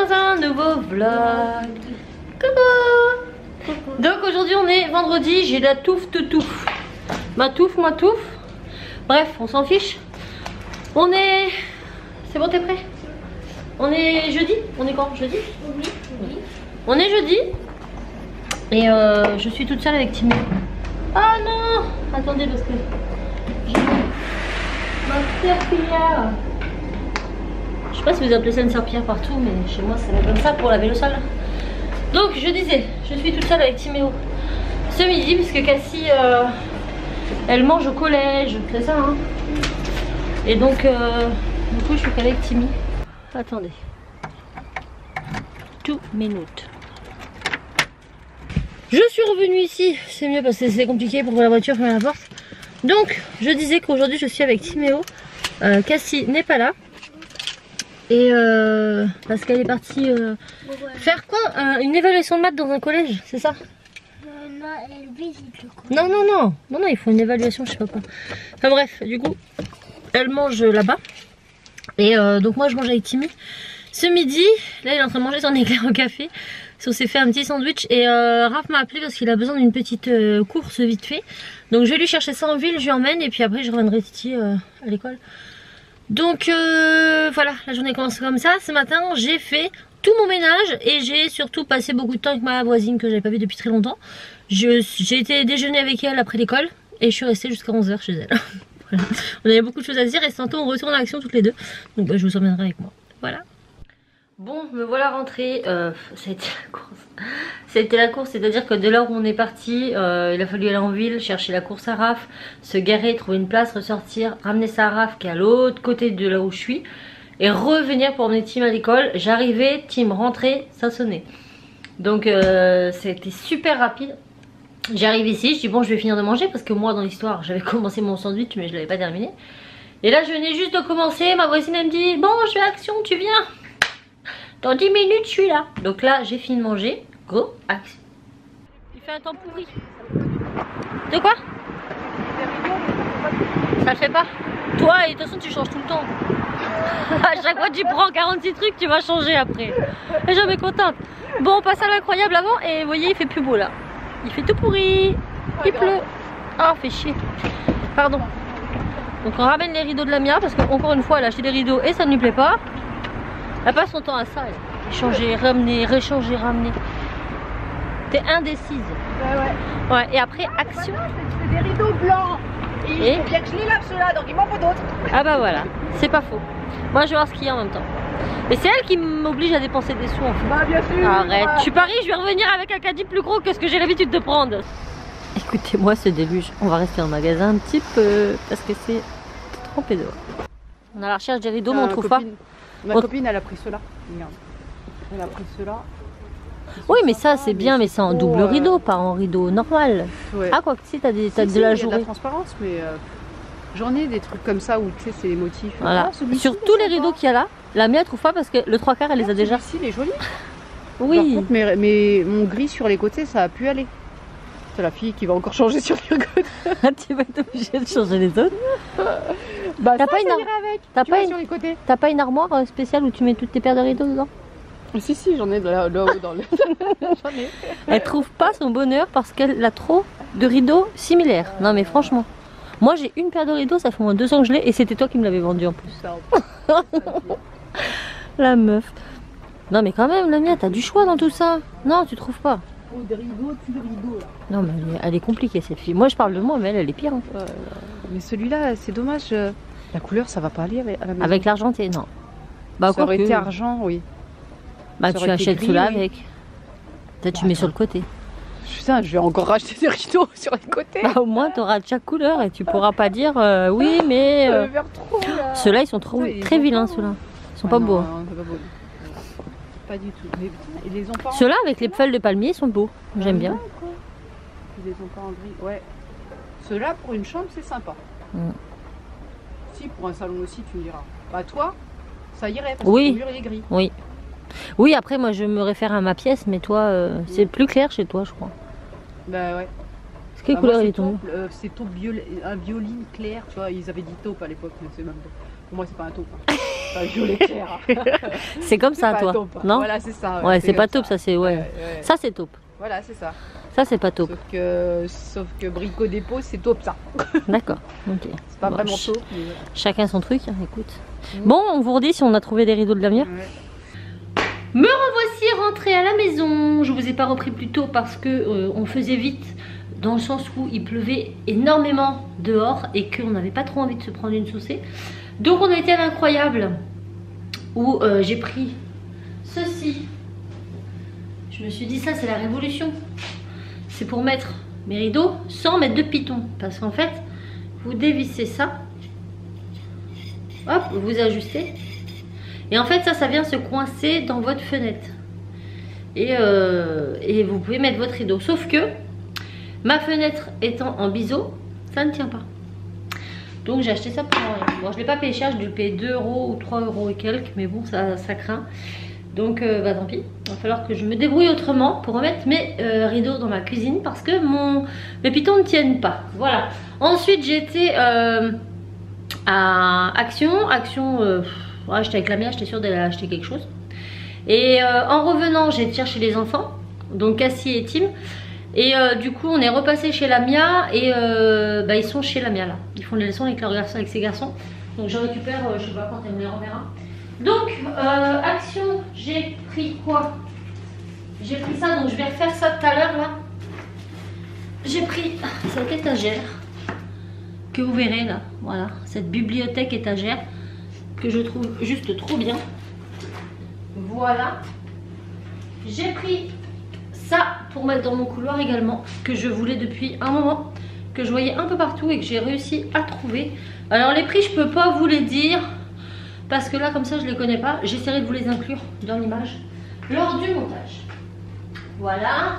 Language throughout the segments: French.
dans un nouveau vlog. Coucou. Donc aujourd'hui on est vendredi, j'ai la touffe de touffe. Ma touffe. Bref, on s'en fiche. On est... C'est bon, t'es prêt? On est jeudi? On est quand? Jeudi? Oui. On est jeudi. Et je suis toute seule avec Timmy. Ah non! Attendez parce que... j'ai ma serpillière. Je sais pas si vous appelez ça une serpillière partout, mais chez moi ça va comme ça pour laver le sol. Donc je disais, je suis toute seule avec Timéo ce midi puisque Cassie elle mange au collège, c'est ça hein. Et donc du coup je suis qu'avec Timmy. Attendez 2 minutes. Je suis revenue ici, c'est mieux parce que c'est compliqué pour la voiture fermer la porte. Donc je disais qu'aujourd'hui je suis avec Timéo. Cassie n'est pas là. Et parce qu'elle est partie faire quoi? Une évaluation de maths dans un collège, c'est ça? Non, elle visite le collège. Non, il faut une évaluation, je sais pas quoi. Enfin bref, du coup, elle mange là-bas. Et donc moi je mange avec Timmy. Ce midi, là il est en train de manger son éclair au café. On s'est fait un petit sandwich et Raph m'a appelé parce qu'il a besoin d'une petite course vite fait. Donc je vais lui chercher ça en ville, je lui emmène et puis après je reviendrai Titi à l'école. Donc voilà, la journée commence comme ça. Ce matin j'ai fait tout mon ménage et j'ai surtout passé beaucoup de temps avec ma voisine que j'avais pas vue depuis très longtemps. J'ai été déjeuner avec elle après l'école et je suis restée jusqu'à 11 h chez elle. Voilà. On avait beaucoup de choses à se dire et tantôt on retourne en action toutes les deux. Donc bah, je vous emmènerai avec moi. Voilà. Bon, me voilà rentrée. Ça a été la course. Ça a été la course, c'est-à-dire que de l'heure où on est parti, il a fallu aller en ville, chercher la course à Raph, se garer, trouver une place, ressortir, ramener ça à Raph qui est à l'autre côté de là où je suis, et revenir pour emmener Tim à l'école. J'arrivais, Tim rentrait, ça sonnait. Donc ça a été super rapide. J'arrive ici, je dis bon je vais finir de manger parce que moi dans l'histoire j'avais commencé mon sandwich mais je l'avais pas terminé. Et là je venais juste de commencer, ma voisine elle me dit bon je fais action, tu viens? Dans 10 minutes je suis là. Donc là j'ai fini de manger. Go, action. Il fait un temps pourri. De quoi? Ça le fait pas. Toi et de toute façon tu changes tout le temps. À chaque fois tu prends 46 trucs, tu vas changer après. Et jamais contente. Bon on passe à l'incroyable avant et vous voyez il fait plus beau là. Il fait tout pourri. Il pleut. Ah fait chier. Pardon. Donc on ramène les rideaux de la Mia parce qu'encore une fois elle a acheté des rideaux et ça ne lui plaît pas. Elle passe son temps à ça, elle. Échanger, ramener, réchanger, ramener. T'es indécise. Ouais. Ouais, et après, action. C'est des rideaux blancs. Et il faut bien que je les lave ceux-là, donc il m'en faut d'autres. Ah bah voilà, c'est pas faux. Moi je vais voir ce qu'il y a en même temps. Et c'est elle qui m'oblige à dépenser des sous en fait. Bah bien sûr. Arrête, je parie, je vais revenir avec un caddie plus gros que ce que j'ai l'habitude de prendre. Écoutez-moi ce déluge. On va rester en magasin un petit peu parce que c'est trempé dehors. On a la recherche des rideaux, mais on trouve pas. Ma copine elle a pris ceux-là. Regarde. Elle a pris ceux-là. Oui mais ça c'est bien, mais c'est en double rideau, pas en rideau normal. Ouais. Ah quoi que si, t'as de la journée. Il y a de la transparence, mais j'en ai des trucs comme ça où tu sais c'est les motifs. Voilà. Sur tous les rideaux qu'il y a là, la mienne elle trouve pas parce que le 3/4 elle les a déjà. Celui-ci il est joli. Oui. Par contre, mais mon gris sur les côtés ça a pu aller. C'est la fille qui va encore changer sur les côtés. Tu vas être obligée de changer les autres. Bah t'as pas une armoire spéciale où tu mets toutes tes paires de rideaux dedans? Si j'en ai là-haut dans le... J'en ai. Elle trouve pas son bonheur parce qu'elle a trop de rideaux similaires. Non mais franchement, moi j'ai une paire de rideaux, ça fait au moins 2 ans que je l'ai et c'était toi qui me l'avais vendu en plus. La meuf. Non mais quand même la mienne, t'as du choix dans tout ça. Non tu trouves pas? Oh, des rideaux, plus de rideaux là. Non mais elle est compliquée cette fille. Moi je parle de moi mais elle est pire. Hein. Mais celui-là c'est dommage. La couleur ça va pas aller à la maison. Avec l'argenté non. Bah ça aurait été argent oui. Bah tu achètes ceux-là avec. Peut-être tu mets sur le côté. Putain je vais encore racheter des rideaux sur les côtés. Bah au moins tu auras de chaque couleur et tu pourras pas dire oui mais... Ceux-là ils sont très vilains ceux-là. Ils sont pas beaux. Non, pas beau. Pas du tout. Mais ils les ont pas. Ceux-là avec les feuilles de palmier sont beaux. J'aime bien. Ils les ont pas en gris. Ouais. Ceux-là pour une chambre c'est sympa. Si pour un salon aussi tu me diras. Bah toi ça irait parce que le mur il est gris. Oui. Oui après moi je me réfère à ma pièce mais toi c'est plus clair chez toi je crois. Bah ouais. Quelle couleur il est ton mur? C'est taupe un violine clair tu vois, ils avaient dit taupe à l'époque mais c'est même pas. Pour moi c'est pas un taupe. Hein. Enfin, violet clair. C'est comme ça, toi, top. non? Voilà, c'est ça. Ouais, c'est pas top, ça c'est ouais. Ça c'est top. Voilà, c'est ça. Ça c'est pas top. Sauf que Brico Dépôt, c'est top ça. D'accord. Ok. C'est pas vraiment top. Mais... Chacun son truc, hein, écoute. Bon, on vous redit si on a trouvé des rideaux de Lamia. Me revoici rentrée à la maison. Je vous ai pas repris plus tôt parce que on faisait vite, dans le sens où il pleuvait énormément dehors et qu'on n'avait pas trop envie de se prendre une saucée. Donc on a été à l'incroyable où j'ai pris ceci. Je me suis dit ça c'est la révolution. C'est pour mettre mes rideaux sans mettre de piton. Parce qu'en fait, vous dévissez ça. Hop, vous ajustez. Et en fait ça vient se coincer dans votre fenêtre. Et vous pouvez mettre votre rideau. Sauf que ma fenêtre étant en biseau, ça ne tient pas. Donc j'ai acheté ça pour rien. Bon, je ne l'ai pas payé cher, j'ai dû le payer 2 € ou 3 € et quelques. Mais bon, ça craint. Donc bah tant pis. Il va falloir que je me débrouille autrement pour remettre mes rideaux dans ma cuisine. Parce que mes pitons ne tiennent pas. Voilà. Ensuite j'ai été à Action. Ouais, j'étais avec la mienne, j'étais sûre d'aller acheter quelque chose. Et en revenant, j'ai été chercher les enfants, donc Cassie et Tim. Et du coup, on est repassé chez Lamia et bah, ils sont chez Lamia là. Ils font les leçons avec leurs garçons, avec ses garçons. Donc je récupère, je sais pas quand elle me les renverra. Donc, Action, j'ai pris quoi? J'ai pris ça, donc je vais refaire ça tout à l'heure là. J'ai pris cette étagère que vous verrez là, voilà, cette bibliothèque étagère que je trouve juste trop bien. Voilà. J'ai pris ça pour mettre dans mon couloir également, que je voulais depuis un moment, que je voyais un peu partout et que j'ai réussi à trouver. Alors les prix je peux pas vous les dire parce que là comme ça je les connais pas. J'essaierai de vous les inclure dans l'image lors du montage. Voilà.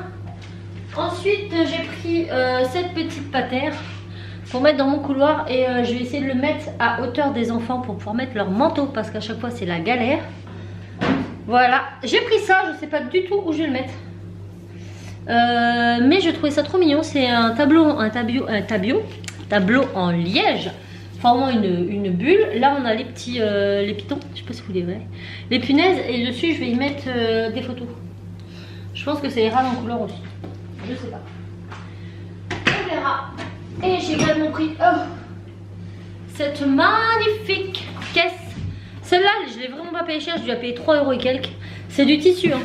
Ensuite j'ai pris cette petite patère pour mettre dans mon couloir et je vais essayer de le mettre à hauteur des enfants pour pouvoir mettre leur manteau parce qu'à chaque fois c'est la galère. Voilà, j'ai pris ça, je sais pas du tout où je vais le mettre. Mais je trouvais ça trop mignon, c'est un tableau en liège formant une bulle. Là on a les petits les pitons, je sais pas si vous les voyez, les punaises, et dessus je vais y mettre des photos. Je pense que ça ira dans le couleur aussi, je sais pas, on verra. Et j'ai également pris cette magnifique caisse. Celle-là, je l'ai vraiment pas payé cher, je lui ai payé 3 € et quelques. C'est du tissu, hein.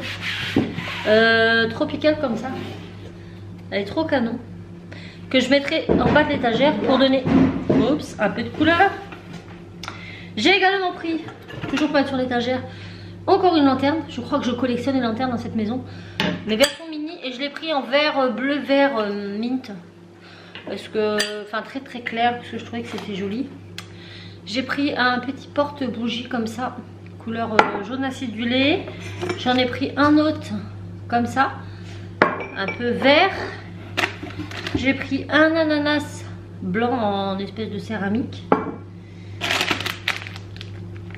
Tropical comme ça. Elle est trop canon. Que je mettrai en bas de l'étagère pour donner un peu de couleur. J'ai également pris, toujours pas sur l'étagère, encore une lanterne. Je crois que je collectionne les lanternes dans cette maison. Mais version mini, et je l'ai pris en vert, bleu vert mint. Parce que, enfin très très clair, parce que je trouvais que c'était joli. J'ai pris un petit porte-bougie comme ça, couleur jaune acidulé. J'en ai pris un autre comme ça, un peu vert. J'ai pris un ananas blanc en espèce de céramique.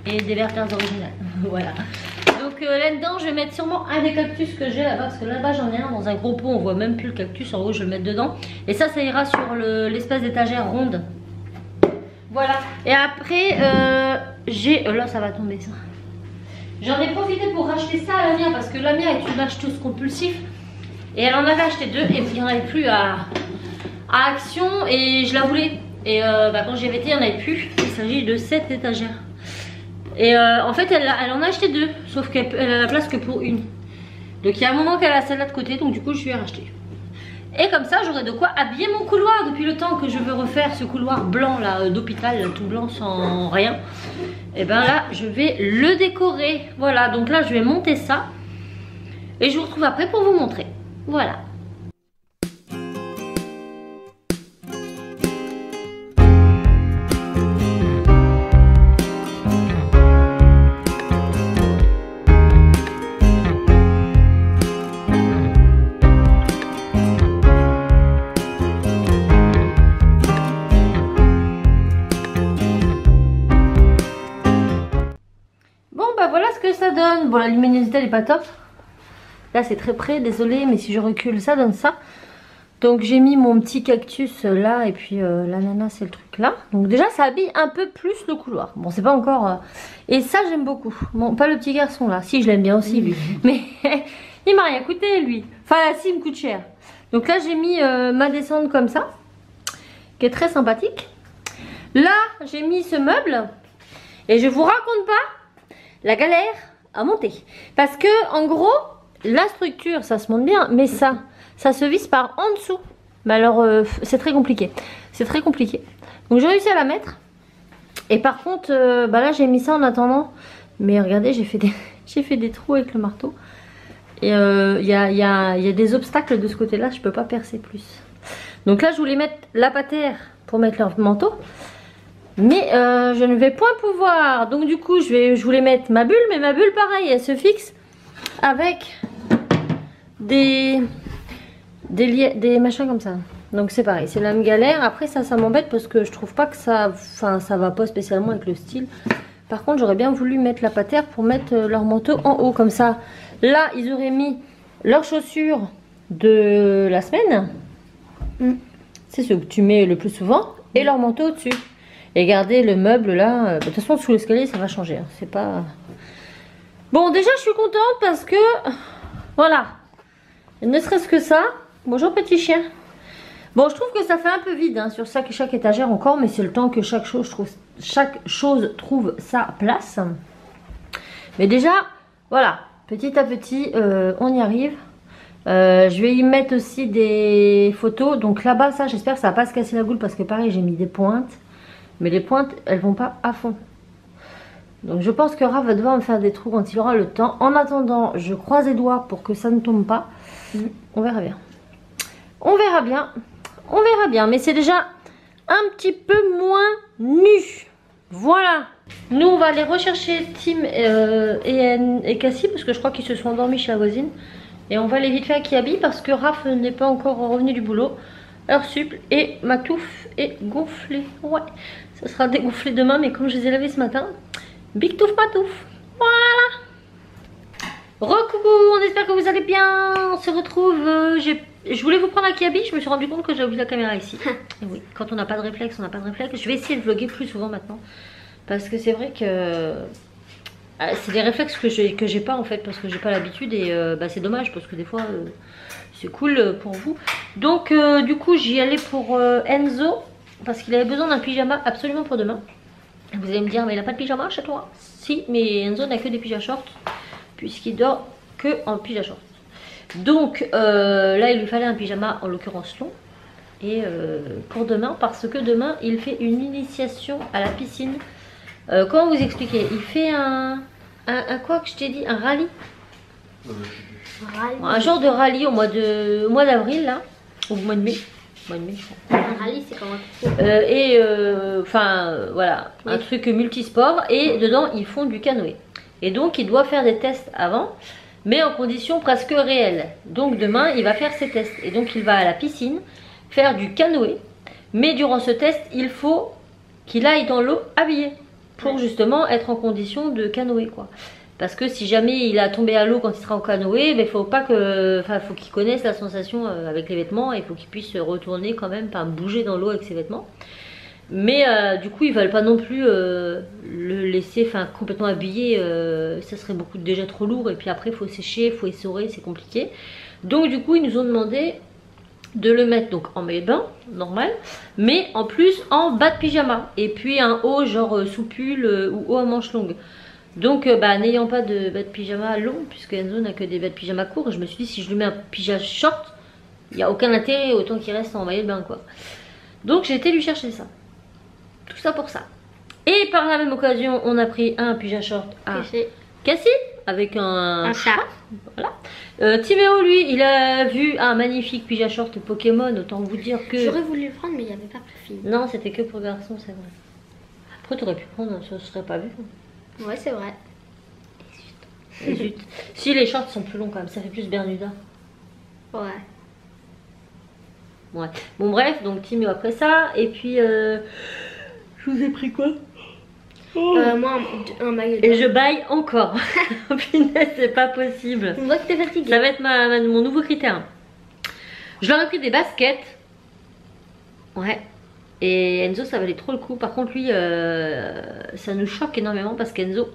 Et des verteurs originales, voilà. Donc là-dedans, je vais mettre sûrement un des cactus que j'ai là-bas. Parce que là-bas, j'en ai un dans un gros pot. On voit même plus le cactus. En haut, je vais le mettre dedans. Et ça ira sur l'espèce d'étagère ronde. Voilà. Et après, j'ai... là, ça va tomber, ça. J'en ai profité pour racheter ça à Lamia. Parce que Lamia est une acheteuse compulsive. Et elle en avait acheté 2. Et il n'y en avait plus à Action. Et je la voulais. Et bah, quand j'y avais été, il n'y en avait plus. Il s'agit de cette étagère. Et en fait elle en a acheté 2, sauf qu'elle a la place que pour une. Donc il y a un moment qu'elle a celle-là de côté, donc du coup je lui ai racheté. Et comme ça j'aurai de quoi habiller mon couloir depuis le temps que je veux refaire ce couloir blanc là d'hôpital, tout blanc sans rien. Et ben là je vais le décorer. Voilà, donc là je vais monter ça. Et je vous retrouve après pour vous montrer. Voilà. Bon, la luminosité elle est pas top. Là c'est très près, désolé, mais si je recule ça donne ça. Donc j'ai mis mon petit cactus là et puis l'ananas c'est le truc là. Donc déjà ça habille un peu plus le couloir. Bon c'est pas encore... Et ça j'aime beaucoup. Bon pas le petit garçon là. Si je l'aime bien aussi lui. Mais il m'a rien coûté lui. Enfin si il me coûte cher. Donc là j'ai mis ma descente comme ça. Qui est très sympathique. Là j'ai mis ce meuble. Et je vous raconte pas la galère à monter. Parce que en gros la structure ça se monte bien. Mais ça se visse par en dessous. Mais alors, c'est très compliqué. C'est très compliqué. Donc, j'ai réussi à la mettre. Et par contre, bah là, j'ai mis ça en attendant. Mais regardez, j'ai fait des trous avec le marteau. Et il y a des obstacles de ce côté-là. Je peux pas percer plus. Donc là, je voulais mettre la patère pour mettre leur manteau. Mais je ne vais point pouvoir. Donc du coup, je voulais mettre ma bulle. Mais ma bulle, pareil, elle se fixe avec des machins comme ça. Donc c'est pareil, c'est la même galère. Après ça m'embête parce que je trouve pas que ça va pas spécialement avec le style. Par contre j'aurais bien voulu mettre la patère pour mettre leur manteau en haut comme ça. Là ils auraient mis leurs chaussures de la semaine. C'est ce que tu mets le plus souvent. Et leur manteau au-dessus. Et regardez le meuble là. De toute façon sous l'escalier ça va changer. Hein. C'est pas... Bon déjà je suis contente parce que... Voilà. Ne serait-ce que ça. Bonjour petit chien. Bon je trouve que ça fait un peu vide hein, sur chaque étagère encore. Mais c'est le temps que chaque chose trouve sa place. Mais déjà voilà. Petit à petit on y arrive. Je vais y mettre aussi des photos. Donc là-bas ça j'espère que ça va pas se casser la goule. Parce que pareil j'ai mis des pointes. Mais les pointes elles vont pas à fond. Donc je pense que Raph va devoir me faire des trous quand il aura le temps. En attendant je croise les doigts pour que ça ne tombe pas. On verra bien. On verra bien. On verra bien. Mais c'est déjà un petit peu moins nu. Voilà. Nous on va aller rechercher Tim et Cassie. Parce que je crois qu'ils se sont endormis chez la voisine. Et on va aller vite fait à Kiabi. Parce que Raph n'est pas encore revenu du boulot. Heure sup. Et ma touffe est gonflée. Ouais. Ça sera dégonflé demain. Mais comme je les ai lavés ce matin. Big touffe ma touffe. Voilà. Recoucou, on espère que vous allez bien. On se retrouve. Je voulais vous prendre à Kiabi. Je me suis rendu compte que j'ai oublié la caméra ici. Et oui, quand on n'a pas de réflexe, on n'a pas de réflexe. Je vais essayer de vlogger plus souvent maintenant. Parce que c'est vrai que c'est des réflexes que j'ai pas en fait. Parce que j'ai pas l'habitude. Et c'est dommage parce que des fois c'est cool pour vous. Donc du coup j'y allais pour Enzo. Parce qu'il avait besoin d'un pyjama absolument pour demain. Vous allez me dire mais il n'a pas de pyjama chez toi? Si, mais Enzo n'a que des pyjamas shorts. Puisqu'il dort que en pyjama short. Donc là il lui fallait un pyjama en l'occurrence long. Et pour demain, parce que demain il fait une initiation à la piscine. Comment vous expliquer? Il fait un quoi que je t'ai dit? Un rallye. Un genre de rallye au mois d'avril là. Au mois de mai. Je crois. Un rallye c'est comment? Enfin voilà. Oui. Un truc multisport. Et dedans ils font du canoë. Et donc il doit faire des tests avant, mais en conditions presque réelles. Donc demain il va faire ses tests. Et donc il va à la piscine faire du canoë. Mais durant ce test il faut qu'il aille dans l'eau habillé. Pour justement être en condition de canoë quoi. Parce que si jamais il a tombé à l'eau quand il sera en canoë, il faut pas que, enfin faut qu'il connaisse la sensation avec les vêtements. Et il faut qu'il puisse retourner quand même, pas bouger dans l'eau avec ses vêtements. Mais du coup ils veulent pas non plus le laisser complètement habillé, ça serait déjà trop lourd. Et puis après il faut sécher, il faut essorer, c'est compliqué. Donc du coup ils nous ont demandé de le mettre donc en maillot de bain normal, mais en plus en bas de pyjama. Et puis un haut genre sous pull ou haut à manches longues. Donc n'ayant pas de bas de pyjama long, puisque Enzo n'a que des bas de pyjama courts, je me suis dit si je lui mets un pyjama short, il n'y a aucun intérêt, autant qu'il reste en maillot de bain quoi. Donc j'ai été lui chercher ça. Tout ça pour ça. Et par la même occasion, on a pris un pyjama short à Cassie avec un chat. Voilà. Timéo, lui, il a vu un magnifique pyjama short Pokémon. Autant vous dire que. J'aurais voulu le prendre, mais il n'y avait pas pour filles. Non, c'était que pour garçons, c'est vrai. Après, tu aurais pu prendre, ça ne serait pas vu. Ouais, c'est vrai. Et zut. Si les shorts sont plus longs quand même, ça fait plus Bermuda. Ouais. Ouais. Bon, bref, donc Timéo après ça. Et puis. Je vous ai pris quoi? Moi un maillot de bain. Et je baille encore. Punaise, c'est pas possible. On voit que t'es fatiguée. Ça va être mon nouveau critère. Je leur ai pris des baskets. Ouais. Et Enzo, ça valait trop le coup. Par contre, lui, ça nous choque énormément parce qu'Enzo,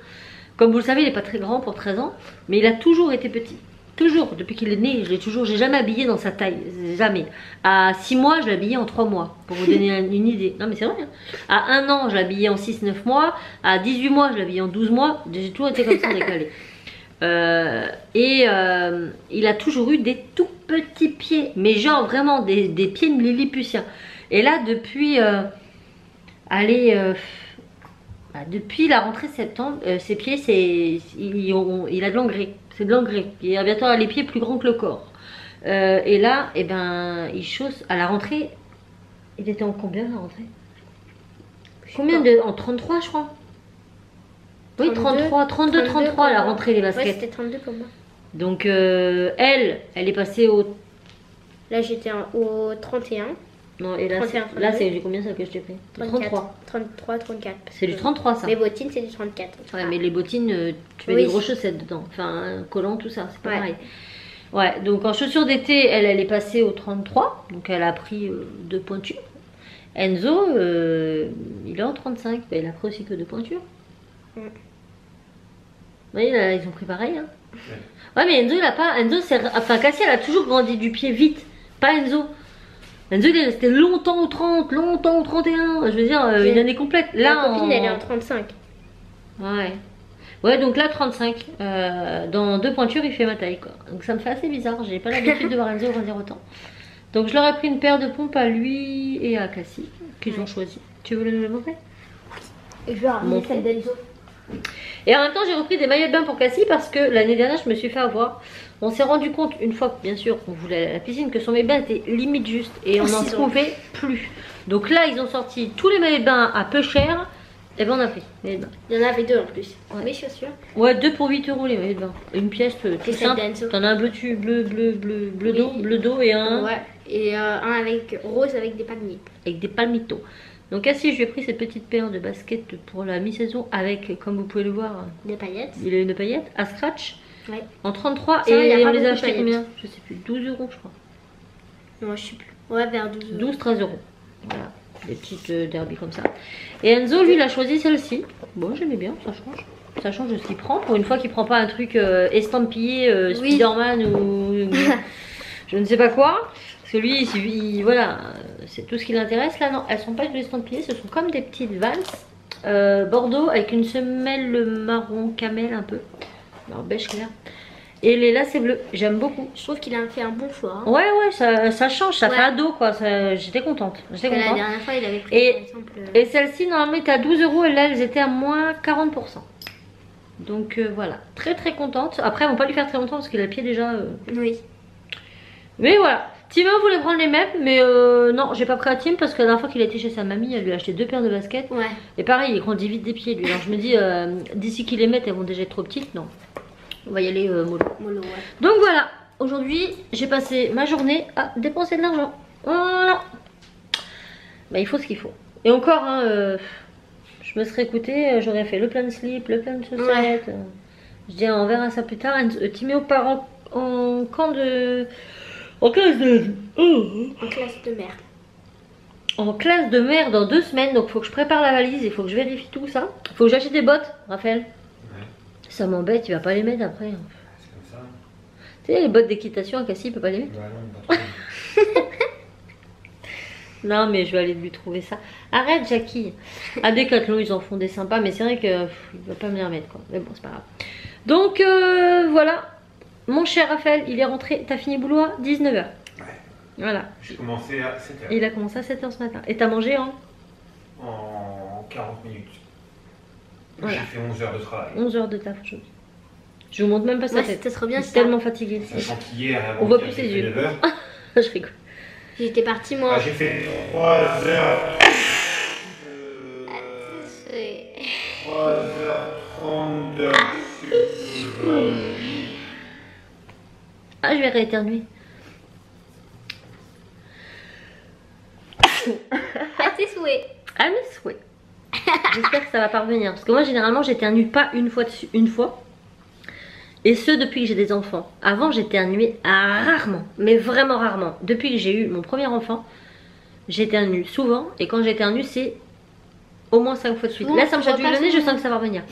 comme vous le savez, il n'est pas très grand pour 13 ans, mais il a toujours été petit. Toujours, depuis qu'il est né, j'ai jamais habillé dans sa taille, jamais. À 6 mois, je l'habillais en 3 mois, pour vous donner une idée. Non mais c'est vrai. Hein. À 1 an, je l'habillais en 6-9 mois. À 18 mois, je l'habillais en 12 mois. J'ai toujours été comme ça décalé. Il a toujours eu des tout petits pieds, mais genre vraiment des pieds de lilliputien. Et là, depuis, depuis la rentrée septembre, ses pieds, il a de l'engrais. C'est de l'engrais. Il a bientôt les pieds plus grands que le corps. Et là, eh ben, il chausse. À la rentrée, il était en combien à la rentrée? Combien de. En 33, je crois. Oui, 33, 32, 33 à la rentrée, les baskets. Ouais, c'était 32 pour moi. Donc, elle est passée au. Là, j'étais au 31. Non, et là, 31, là c'est du combien ça que je t'ai pris? 33. 33, 34. C'est du 33 ça. Les bottines, c'est du 34. Ouais, mais les bottines, tu mets des grosses chaussettes dedans. Enfin, collant, tout ça, c'est pas pareil. Ouais, donc en chaussures d'été, elle est passée au 33. Donc elle a pris 2 pointures. Enzo, il est en 35. Ben, il a pris aussi que 2 pointures. Vous voyez, là, ils ont pris pareil. Hein. Ouais, mais Enzo, il a pas. Enzo, enfin, Cassie, elle a toujours grandi du pied vite. Pas Enzo. Enzo, il est resté longtemps au 30, longtemps au 31. Je veux dire, une année complète. Là, ma copine, elle est en 35. Ouais. Ouais, donc là, 35. Dans 2 pointures, il fait ma taille, quoi. Donc ça me fait assez bizarre. J'ai pas l'habitude de voir Enzo grandir autant. Donc je leur ai pris une paire de pompes à lui et à Cassie, qu'ils ont choisi. Tu veux le montrer? Et je vais ramener celle d'Enzo. Et en même temps, j'ai repris des maillots de bain pour Cassie parce que l'année dernière, je me suis fait avoir. On s'est rendu compte, une fois, bien sûr, qu'on voulait aller à la piscine, que son maillot de bain était limite juste et on n'en trouvait plus. Donc là, ils ont sorti tous les maillots de bain à peu cher. Et ben on a pris les maillots de bain. Il y en avait 2 en plus. Ouais. Mes chaussures. Ouais, 2 pour 8 € les maillots de bain. Une pièce tout simple. T'en as un bleu dos et un. Ouais, et un avec rose avec des palmiers. Avec des palmitos. Donc Cassie, je lui ai pris cette petite paire de baskets pour la mi-saison avec, comme vous pouvez le voir, des paillettes. Il a une paillette à scratch. Ouais. En 33 ça, et on les a achetés combien? Je sais plus, 12 € je crois. Non, je sais plus. Ouais, vers 12 €. 12-13 €. Voilà, des petites derby comme ça. Et Enzo, lui, il a choisi celle-ci. Bon, j'aimais bien, ça change. Ça change de ce qu'il prend. Pour une fois qu'il prend pas un truc estampillé, Spider-Man ou je ne sais pas quoi. Parce que lui, voilà, c'est tout ce qui l'intéresse. Là, non, elles sont pas du estampillé, ce sont comme des petites Vans bordeaux avec une semelle marron camel un peu. Alors, beige clair. Et les lacets bleus, j'aime beaucoup. Je trouve qu'il a fait un bon choix. Hein. Ouais, ça change, ça fait ado quoi. J'étais contente. La dernière fois, il avait pris et, par exemple. Et celle-ci, normalement, était à 12 € et là, elles étaient à moins 40%. Donc voilà, très très contente. Après, elles vont pas lui faire très longtemps parce qu'il a le pied déjà. Oui. Mais voilà. Timo voulait prendre les mêmes, mais non, j'ai pas pris à Tim parce que la dernière fois qu'il a été chez sa mamie, elle lui a acheté 2 paires de baskets. Ouais. Et pareil, il grandit vite des pieds lui. Alors je me dis, d'ici qu'il les mette, elles vont déjà être trop petites. Non. On va y aller mollo. Mollo, ouais. Donc voilà, aujourd'hui, j'ai passé ma journée à dépenser de l'argent. Voilà. Bah, il faut ce qu'il faut. Et encore, hein, je me serais écoutée, j'aurais fait le plein de slip, le plein de chaussettes. Je dis, on verra ça plus tard. Timéo part en camp de. En classe de. En classe de merde. En classe de merde dans 2 semaines, donc faut que je prépare la valise, il faut que je vérifie tout ça. Faut que j'achète des bottes, Raphaël. Ouais. Ça m'embête, il va pas les mettre après. C'est comme ça. Tu sais, les bottes d'équitation, Cassie, il peut pas les mettre. Bah non, pas trop. Non, mais je vais aller lui trouver ça. Arrête, Jackie. À Decathlon, ils en font des sympas, mais c'est vrai qu'il va pas me les remettre, quoi. Mais bon, c'est pas grave. Donc, voilà. Mon cher Raphaël, il est rentré. T'as fini boulot à 19 h. Ouais. Voilà. J'ai commencé à 7 h. Il a commencé à 7 h ce matin. Et t'as mangé en 40 minutes. Voilà. J'ai fait 11 heures de travail. 11 heures de taf aujourd'hui. Je vous montre même pas sa tête. Ça serait bien. Je suis tellement fatiguée. Sachant qu'hier, on voit plus ses yeux. Je rigole. J'étais partie moi. Ah, j'ai fait 3 heures. 3h30 Ah, je vais rééternuer. À tes souhaits. À mes souhaits. J'espère que ça va parvenir. Parce que moi, généralement, j'éternue pas une fois dessus, une fois. Et ce depuis que j'ai des enfants. Avant j'éternuais rarement, mais vraiment rarement. Depuis que j'ai eu mon premier enfant, j'éternue souvent. Et quand j'éternue c'est au moins 5 fois de suite. Là ça me chatouille le nez, je sens que ça va revenir.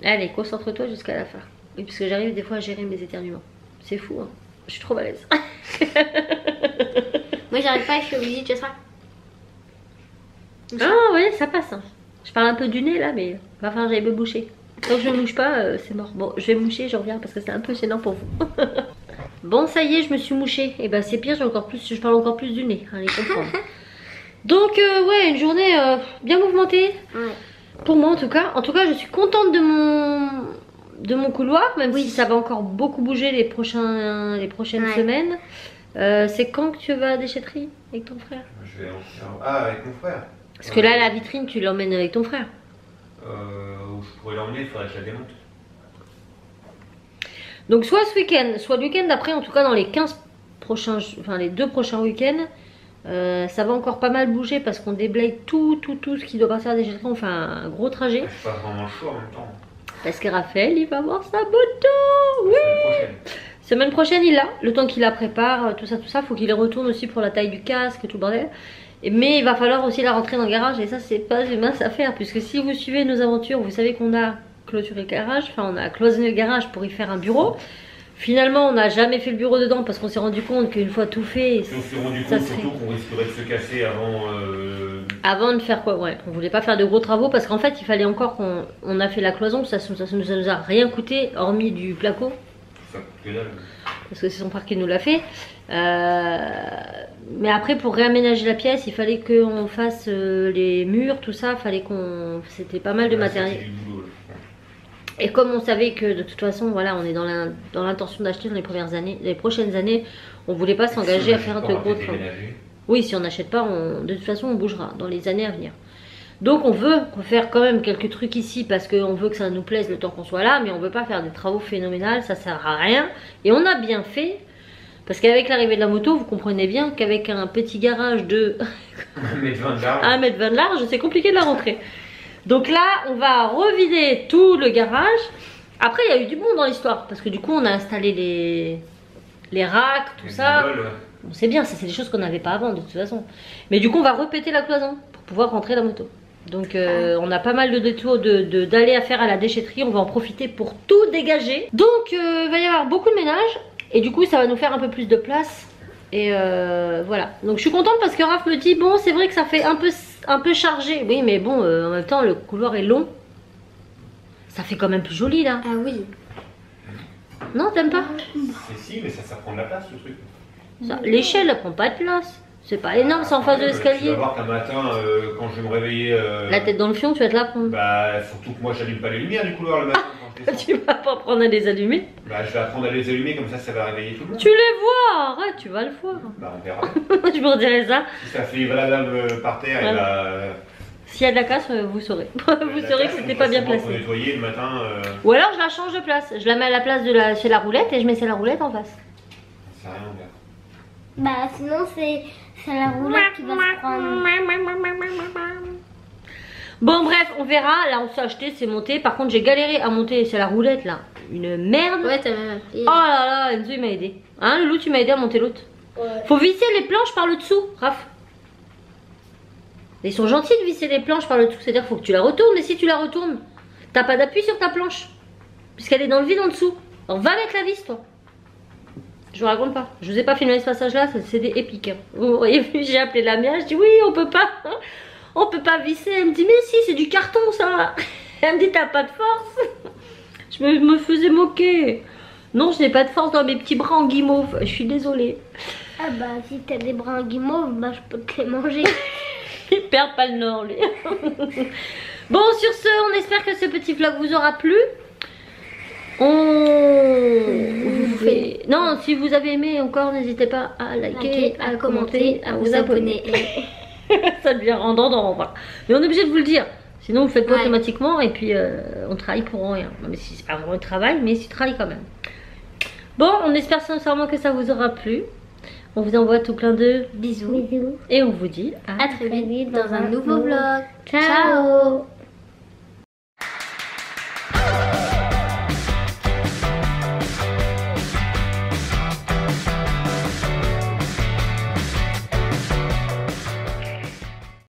Allez, concentre-toi jusqu'à la fin. Oui, parce que j'arrive des fois à gérer mes éternuements. C'est fou, hein. Je suis trop balèze. Moi j'arrive pas, je suis obligée de ça. Ah ouais, ça passe. Hein. Je parle un peu du nez là, mais va falloir que j'aille me boucher. Tant que je ne mouche pas, c'est mort. Bon, je vais me moucher, je reviens parce que c'est un peu gênant pour vous. Bon, ça y est, je me suis mouchée. Et ben c'est pire, je parle encore plus du nez. Allez, comprendre. Donc ouais, une journée bien mouvementée. Ouais. Pour moi en tout cas. En tout cas, je suis contente de mon couloir, même si ça va encore beaucoup bouger les prochaines semaines. C'est quand que tu vas à la déchetterie avec ton frère? Je vais en faire... Ah, avec mon frère. Parce que là, la vitrine, tu l'emmènes avec ton frère. Où je pourrais l'emmener, il faudrait que je la démonte. Donc soit ce week-end, soit le week-end d'après, en tout cas dans les 15 prochains, enfin les 2 prochains week-ends, ça va encore pas mal bouger parce qu'on déblaye tout ce qui doit partir à la déchetterie. On fait un gros trajet. Je suis pas vraiment chaud en même temps. Parce que Raphaël, il va voir sa moto. Oui. Semaine prochaine, il l'a. Le temps qu'il la prépare, tout ça, faut qu'il les retourne aussi pour la taille du casque, tout le bordel. Mais il va falloir aussi la rentrer dans le garage et ça, c'est pas une mince affaire. Puisque si vous suivez nos aventures, vous savez qu'on a clôturé le garage, enfin on a cloisonné le garage pour y faire un bureau. Finalement, on n'a jamais fait le bureau dedans parce qu'on s'est rendu compte qu'une fois tout fait, on s'est rendu compte surtout qu'on risquerait de se casser avant de faire quoi, ouais. On voulait pas faire de gros travaux parce qu'en fait, il fallait encore qu'on a fait la cloison, ça nous a rien coûté hormis du placo. Ça coûte que dalle. Parce que c'est son frère qui nous l'a fait. Mais après, pour réaménager la pièce, il fallait qu'on fasse les murs, tout ça. Fallait qu'on. C'était pas mal de matériel. Et comme on savait que de toute façon, voilà, on est dans l'intention d'acheter dans les prochaines années, on voulait pas s'engager à faire de gros travaux. Oui, si on n'achète pas, de toute façon, on bougera dans les années à venir. Donc on veut faire quand même quelques trucs ici parce qu'on veut que ça nous plaise le temps qu'on soit là, mais on veut pas faire des travaux phénoménaux, ça sert à rien. Et on a bien fait, parce qu'avec l'arrivée de la moto, vous comprenez bien qu'avec un petit garage de 1,20 m de large, c'est compliqué de la rentrer. Donc là, on va revider tout le garage. Après, il y a eu du bon dans l'histoire, parce que du coup, on a installé les racks, tout ça. Bon, c'est bien, ça c'est des choses qu'on n'avait pas avant de toute façon. Mais du coup, on va repéter la cloison pour pouvoir rentrer la moto. Donc on a pas mal de détours d'aller à faire à la déchetterie. On va en profiter pour tout dégager. Donc il va y avoir beaucoup de ménage. Et du coup ça va nous faire un peu plus de place. Et voilà. Donc je suis contente parce que Raph me dit bon c'est vrai que ça fait un peu chargé. Oui mais bon en même temps le couloir est long. Ça fait quand même plus joli là. Ah oui. Non t'aimes pas? Si mais ça prend de la place le truc. L'échelle elle prend pas de place. C'est pas énorme, c'est en face de l'escalier. Tu vas voir qu'un matin, quand je vais me réveiller... La tête dans le fion, tu vas te la prendre. Bah, surtout que moi, j'allume pas les lumières du couloir le matin quand je descends. Tu vas pas apprendre à les allumer? Bah, je vais apprendre à les allumer, comme ça va réveiller tout le monde. Tu les vois, arrête, tu vas le voir. Bah, on verra. Je me redirai ça. Si ça fait valable par terre, et bah... S'il y a de la casse, vous saurez. Vous saurez que c'était pas bien placé. Pour nettoyer le matin... Ou alors, je la change de place. Je la mets à la place chez la roulette et je mets chez la roulette en face. C'est rien, on verra. Bah, sinon, c'est la roulette qui va se prendre. Bon, bref, on verra. Là, on s'est acheté, c'est monté. Par contre, j'ai galéré à monter. C'est la roulette, là. Une merde. Ouais, t'as même appris. Oh là là, Enzo, il m'a aidé. Hein, Loulou, tu m'as aidé à monter l'autre. Ouais. Faut visser les planches par le dessous, Raph. Ils sont gentils de visser les planches par le dessous. C'est-à-dire qu'il faut que tu la retournes. Et si tu la retournes, t'as pas d'appui sur ta planche. Puisqu'elle est dans le vide en dessous. Alors, va avec la vis, toi. Je vous raconte pas. Je vous ai pas filmé ce passage-là, c'est des épiques. Hein. Vous auriez vu, j'ai appelé la mère, je dis oui, on peut pas. On peut pas visser. Elle me dit mais si, c'est du carton ça. Elle me dit t'as pas de force. Je me faisais moquer. Non, je n'ai pas de force dans mes petits bras en guimauve. Je suis désolée. Ah bah si t'as des bras en guimauve, bah je peux te les manger. Il perd pas le nord lui. Bon, sur ce, on espère que ce petit vlog vous aura plu. Non, si vous avez aimé encore, n'hésitez pas à liker, à commenter, à vous abonner. Ça devient rendant. Voilà. Mais on est obligé de vous le dire. Sinon, vous faites pas automatiquement et puis on travaille pour rien. Non, mais si c'est pas vraiment un travail, mais c'est travail quand même. Bon, on espère sincèrement que ça vous aura plu. On vous envoie tout plein de bisous. Et on vous dit à très vite dans un nouveau vlog. Ciao.